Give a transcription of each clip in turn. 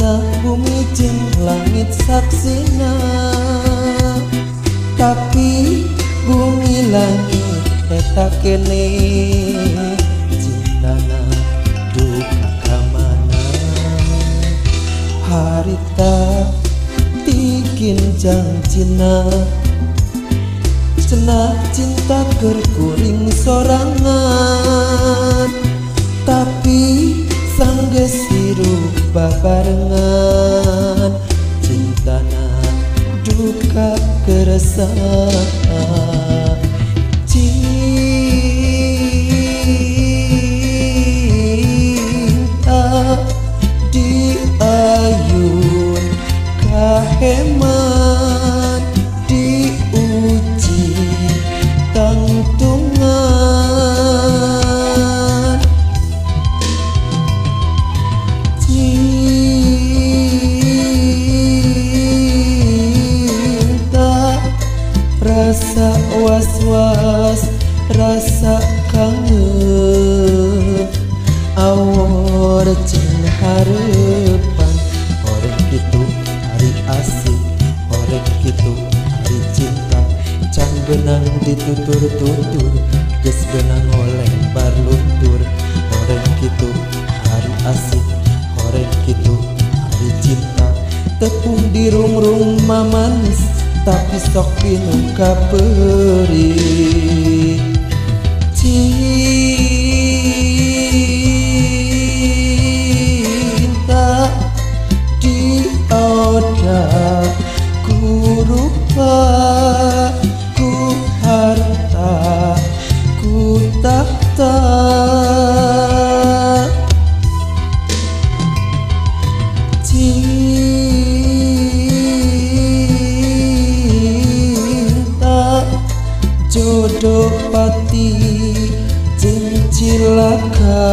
Tanah bumi jeung langit saksina, tapi bumi langit eta kene cintana duka kamana. Harita tikin janjina cenah cinta keur kuring sorangan, tapi sanggeus hirup babarengan cintana duka keresahan. Cinta diayun kaheman diuji tangtungan. Cinta rasa was-was, rasa kangen, awor jeung harepan. Horeng kitu hari asik, horeng kitu hari cinta. Can benang ditutur-tutur, geus benang oleh bar luntur. Horeng kitu hari asik, horeng kitu hari cinta. Tepung dirungrung mamanis, tapi sok bingung kaperi. Cinta dioda ku rupa, ku harta, ku tahta. Jodoh pati jeung cilaka,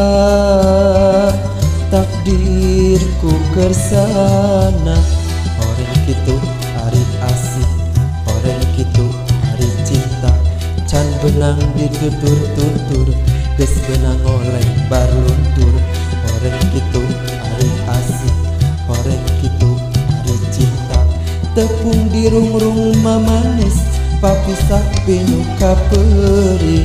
takdirku kersana. Horeng kitu hari asik, horeng kitu hari cinta. Can benang ditutur-tutur, geus benang oleh bar luntur. Horeng kitu hari asik, horeng kitu hari cinta. Tepung dirungrung mamanis, papisah pinu kaperi.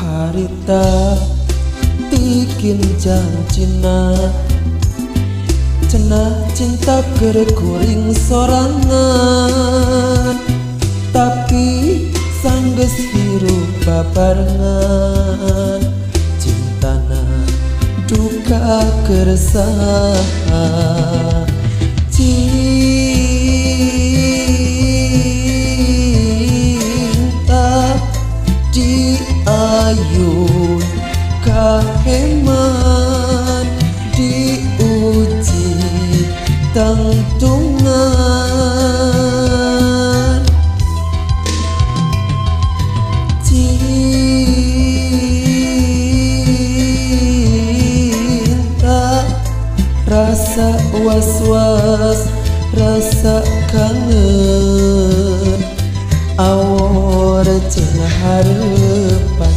Harita tikin janjina cenah cinta keur kuring sorangan, tapi sanggeus hirup babarengan cintana duka keresahan. Cinta diayun kaheman diuji tangtungan. Cinta rasa was-was, rasa kangen, awor jeung harepan.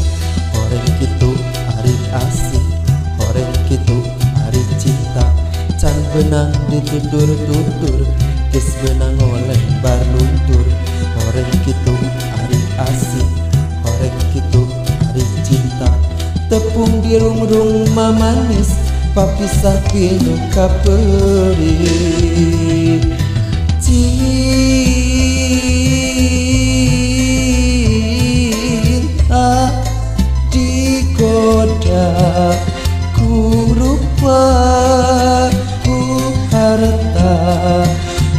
Horeng kitu hari asik, horeng kitu hari cinta. Can benang ditutur-tutur, geus benang oleh bar luntur. Horeng kitu hari asik, horeng kitu hari cinta. Tepung dirungrung mamanis, papisah pinu kaperi. Cinta digoda ku rupa, ku harta,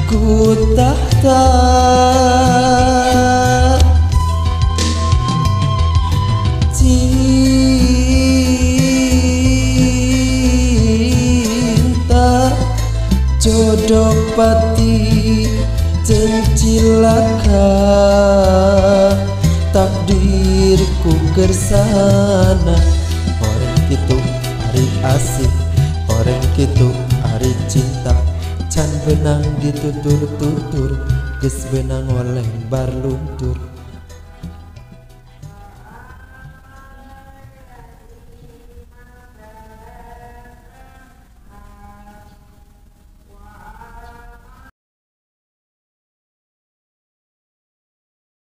ku tahta. Cinta jodoh pati jeung cilaka, takdir kersana. Orang gitu hari asik, orang gitu hari cinta. Can benang ditutur-tutur, geus benang oleh bar luntur.